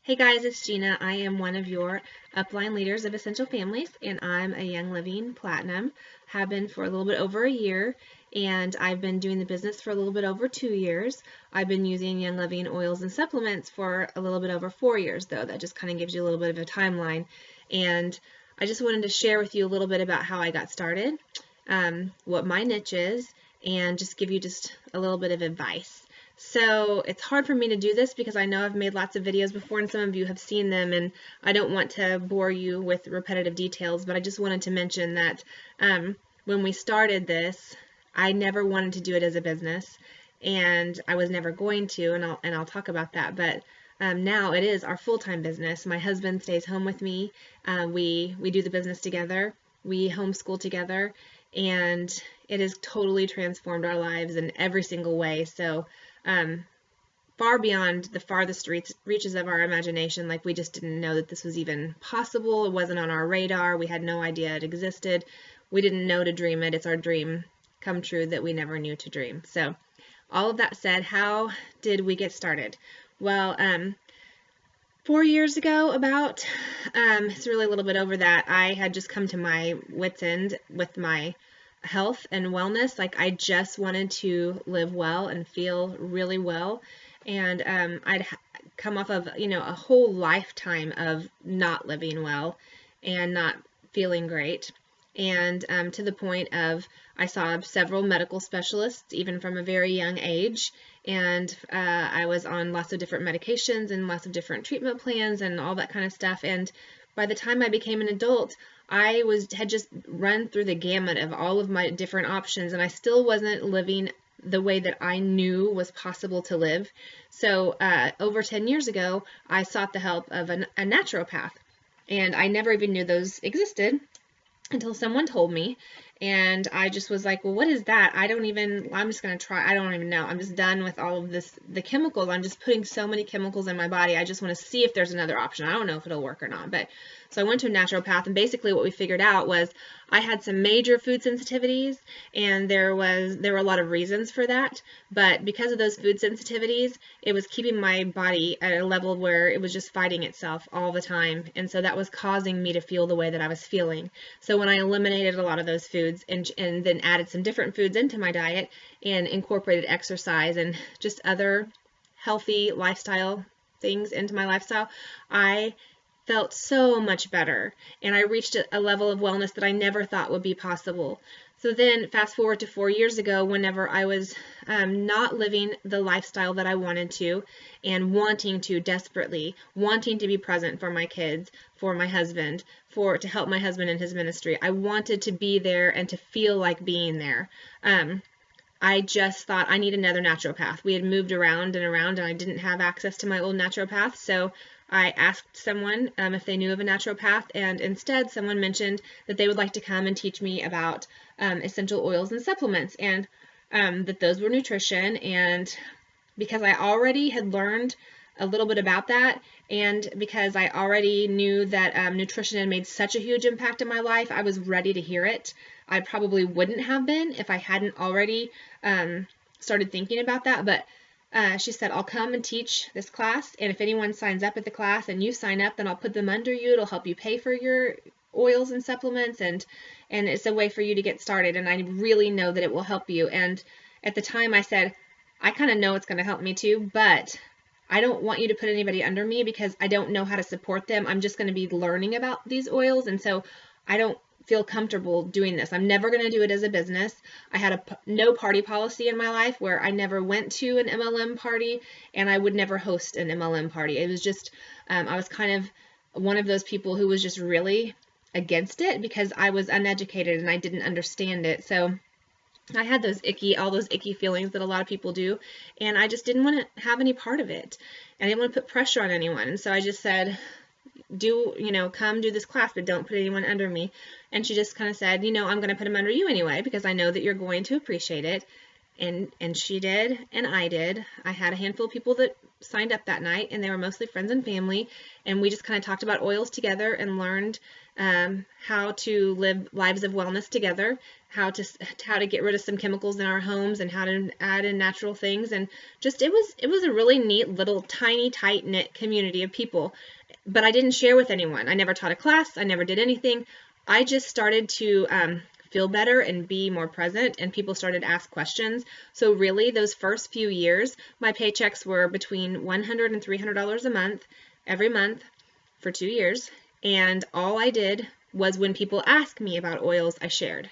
Hey guys, it's Gina. I am one of your upline leaders of Essential Families, and I'm a Young Living Platinum. Have been for a little bit over a year, and I've been doing the business for a little bit over 2 years. I've been using Young Living oils and supplements for a little bit over 4 years, though. That just kind of gives you a little bit of a timeline. And I just wanted to share with you a little bit about how I got started, what my niche is, and just give you just a little bit of advice. So it's hard for me to do this because I know I've made lots of videos before and some of you have seen them, and I don't want to bore you with repetitive details, but I just wanted to mention that when we started this, I never wanted to do it as a business, and I was never going to, and I'll talk about that, but now it is our full-time business. My husband stays home with me. We do the business together. We homeschool together, and it has totally transformed our lives in every single way. So far beyond the farthest reaches of our imagination. Like, we just didn't know that this was even possible. It wasn't on our radar. We had no idea it existed. We didn't know to dream it. It's our dream come true that we never knew to dream. So all of that said, how did we get started? Well, 4 years ago, about, it's really a little bit over that, I had just come to my wit's end with my health and wellness. Like, I just wanted to live well and feel really well, and I'd come off of, a whole lifetime of not living well and not feeling great, and to the point of I saw several medical specialists even from a very young age, and I was on lots of different medications and lots of different treatment plans and all that kind of stuff. And by the time I became an adult, I had just run through the gamut of all of my different options, and I still wasn't living the way that I knew was possible to live. So over 10 years ago, I sought the help of a naturopath, and I never even knew those existed until someone told me, and I just was like, well, what is that? I'm just going to try. I don't even know. I'm just done with all of this, the chemicals. I'm just putting so many chemicals in my body. I just want to see if there's another option. I don't know if it'll work or not. But so I went to a naturopath, and basically what we figured out was I had some major food sensitivities, and there were a lot of reasons for that. But because of those food sensitivities, it was keeping my body at a level where it was just fighting itself all the time. And so that was causing me to feel the way that I was feeling. So when I eliminated a lot of those foods and then added some different foods into my diet and incorporated exercise and just other healthy lifestyle things into my lifestyle, I felt so much better, and I reached a level of wellness that I never thought would be possible. So then fast forward to 4 years ago, whenever I was not living the lifestyle that I wanted to, and wanting to desperately, wanting to be present for my kids, for my husband, to help my husband in his ministry. I wanted to be there and to feel like being there. I just thought, I need another naturopath. We had moved around and around, and I didn't have access to my old naturopath, so I asked someone if they knew of a naturopath, and instead someone mentioned that they would like to come and teach me about essential oils and supplements, and that those were nutrition. And because I already had learned a little bit about that, and because I already knew that nutrition had made such a huge impact in my life, I was ready to hear it. I probably wouldn't have been if I hadn't already started thinking about that, but she said, I'll come and teach this class, and if anyone signs up at the class and you sign up, then I'll put them under you. It'll help you pay for your oils and supplements, and it's a way for you to get started, and I really know that it will help you. And at the time I said, I kind of know it's going to help me too, but I don't want you to put anybody under me because I don't know how to support them. I'm just going to be learning about these oils, and so I don't feel comfortable doing this. I'm never going to do it as a business. I had a no party policy in my life where I never went to an MLM party, and I would never host an MLM party. It was just, I was kind of one of those people who was just really against it because I was uneducated and I didn't understand it. So I had all those icky feelings that a lot of people do, and I just didn't want to have any part of it. I didn't want to put pressure on anyone, and so I just said, come do this class, but don't put anyone under me. And she just kind of said, I'm going to put them under you anyway, because I know that you're going to appreciate it. and she did, and I did. I had a handful of people that signed up that night, and they were mostly friends and family, and we just kind of talked about oils together and learned how to live lives of wellness together, how to get rid of some chemicals in our homes, and how to add in natural things. And just it was a really neat little tiny tight knit community of people. But I didn't share with anyone. I never taught a class. I never did anything. I just started to feel better and be more present, and people started to ask questions. So really, those first few years, my paychecks were between $100 and $300 a month, every month for 2 years. And all I did was, when people asked me about oils, I shared.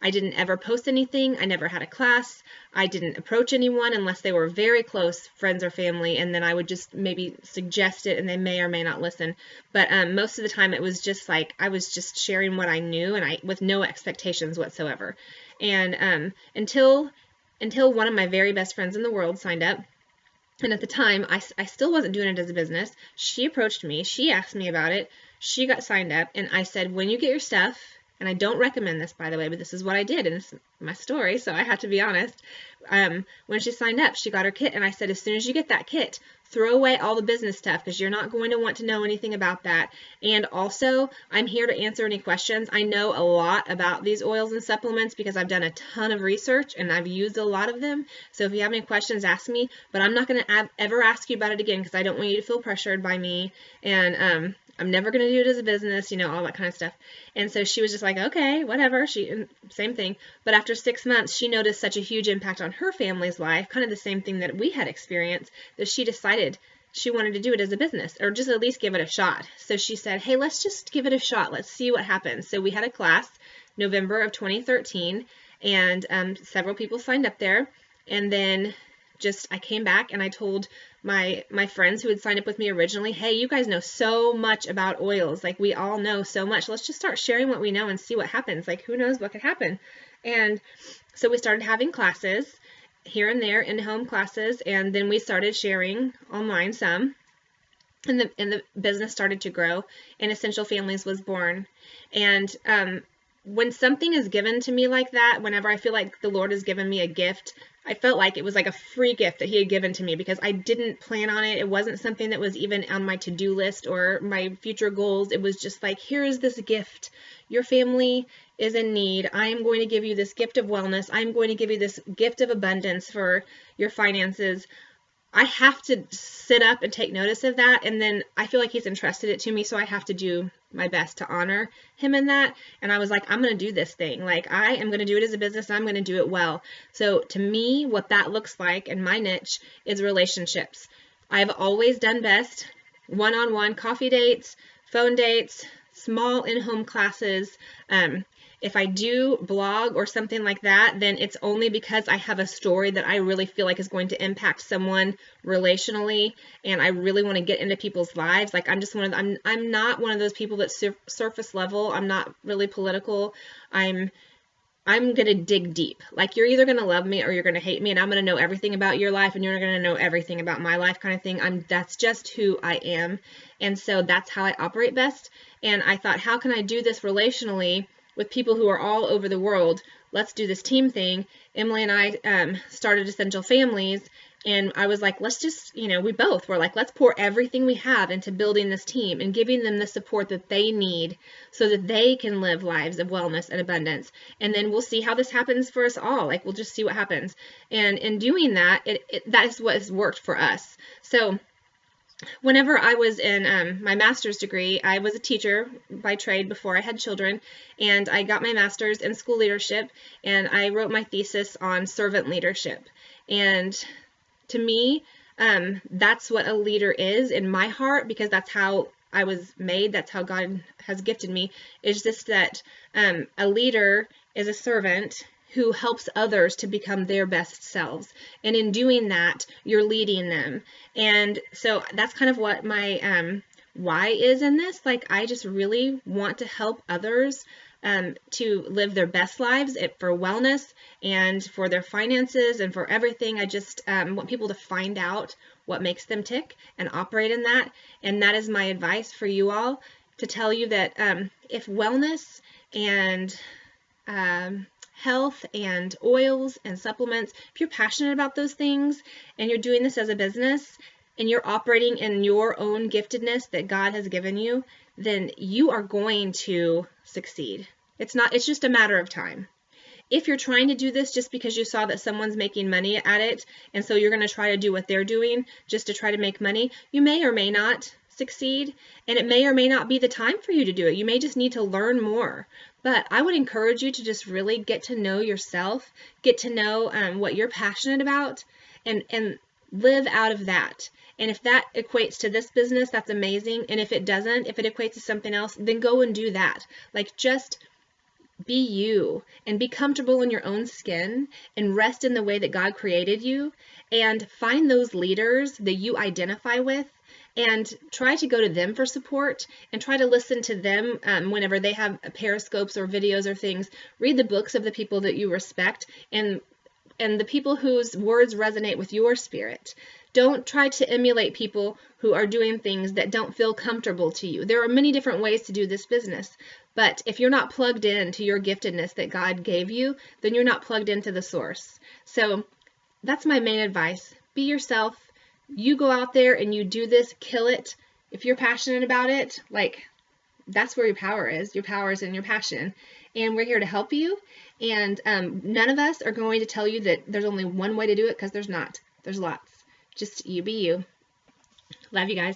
I didn't ever post anything. I never had a class. I didn't approach anyone unless they were very close friends or family, and then I would just maybe suggest it, and they may or may not listen. But most of the time it was just like I was just sharing what I knew, and with no expectations whatsoever. And until one of my very best friends in the world signed up. And at the time, I still wasn't doing it as a business. She approached me. She asked me about it. She got signed up, and I said, when you get your stuff, and I don't recommend this, by the way, but this is what I did, and it's my story, so I have to be honest. When she signed up, she got her kit, and I said, as soon as you get that kit, throw away all the business stuff, because you're not going to want to know anything about that. And also, I'm here to answer any questions. I know a lot about these oils and supplements because I've done a ton of research, and I've used a lot of them. So if you have any questions, ask me, but I'm not going to ever ask you about it again, because I don't want you to feel pressured by me. And I'm never going to do it as a business, you know, all that kind of stuff. And so she was just like, okay, whatever. Same thing. But after 6 months, she noticed such a huge impact on her family's life, kind of the same thing that we had experienced, that she decided she wanted to do it as a business, or just at least give it a shot. So she said, hey, let's just give it a shot. Let's see what happens. So we had a class November of 2013, and several people signed up there. And then I came back and I told my friends who had signed up with me originally, hey, you guys know so much about oils. Like, we all know so much. Let's just start sharing what we know and see what happens. Like, who knows what could happen? And so we started having classes here and there, in-home classes, and then we started sharing online some. And the business started to grow, and Essential Families was born. And when something is given to me like that, whenever I feel like the Lord has given me a gift, I felt like it was like a free gift that he had given to me, because I didn't plan on it. It wasn't something that was even on my to-do list or my future goals. It was just like, here is this gift. Your family is in need. I am going to give you this gift of wellness. I'm going to give you this gift of abundance for your finances. I have to sit up and take notice of that, and then I feel like he's entrusted it to me, so I have to do my best to honor him in that. And I was like, I'm going to do this thing. Like, I am going to do it as a business, and I'm going to do it well. So to me, what that looks like, and my niche, is relationships. I've always done best one-on-one coffee dates, phone dates, small in-home classes. If I do blog or something like that, then it's only because I have a story that I really feel like is going to impact someone relationally, and I really want to get into people's lives. Like, I'm just I'm not one of those people that's surface level. I'm not really political. I'm going to dig deep. Like, you're either going to love me or you're going to hate me, and I'm going to know everything about your life, and you're going to know everything about my life, kind of thing. That's just who I am. And so that's how I operate best. And I thought, how can I do this relationally with people who are all over the world? Let's do this team thing. Emily and I started Essential Families, and I was like, let's just, we both were like, let's pour everything we have into building this team and giving them the support that they need so that they can live lives of wellness and abundance. And then we'll see how this happens for us all. Like, we'll just see what happens. And in doing that, that is what has worked for us. So whenever I was in my master's degree, I was a teacher by trade before I had children, and I got my master's in school leadership, and I wrote my thesis on servant leadership. And to me, that's what a leader is in my heart, because that's how I was made. That's how God has gifted me. Is just that a leader is a servant who helps others to become their best selves. And in doing that, you're leading them. And so that's kind of what my why is in this. Like, I just really want to help others to live their best lives for wellness and for their finances and for everything. I just want people to find out what makes them tick and operate in that. And that is my advice for you all, to tell you that if wellness and health and oils and supplements, if you're passionate about those things and you're doing this as a business and you're operating in your own giftedness that God has given you, then you are going to succeed. It's just a matter of time. If you're trying to do this just because you saw that someone's making money at it, and so you're going to try to do what they're doing just to try to make money, you may or may not succeed, and it may or may not be the time for you to do it. You may just need to learn more. But I would encourage you to just really get to know yourself, get to know what you're passionate about, and live out of that. And if that equates to this business, that's amazing. And if it doesn't, if it equates to something else, then go and do that. Like, just be you and be comfortable in your own skin and rest in the way that God created you, and find those leaders that you identify with and try to go to them for support and try to listen to them whenever they have periscopes or videos or things. Read the books of the people that you respect and the people whose words resonate with your spirit. Don't try to emulate people who are doing things that don't feel comfortable to you. There are many different ways to do this business, but if you're not plugged in to your giftedness that God gave you, then you're not plugged into the source. So that's my main advice. Be yourself. You go out there and you do this, kill it. If you're passionate about it, like, that's where your power is. Your power is in your passion. And we're here to help you. And none of us are going to tell you that there's only one way to do it, because there's not. There's lots. Just you be you. Love you guys.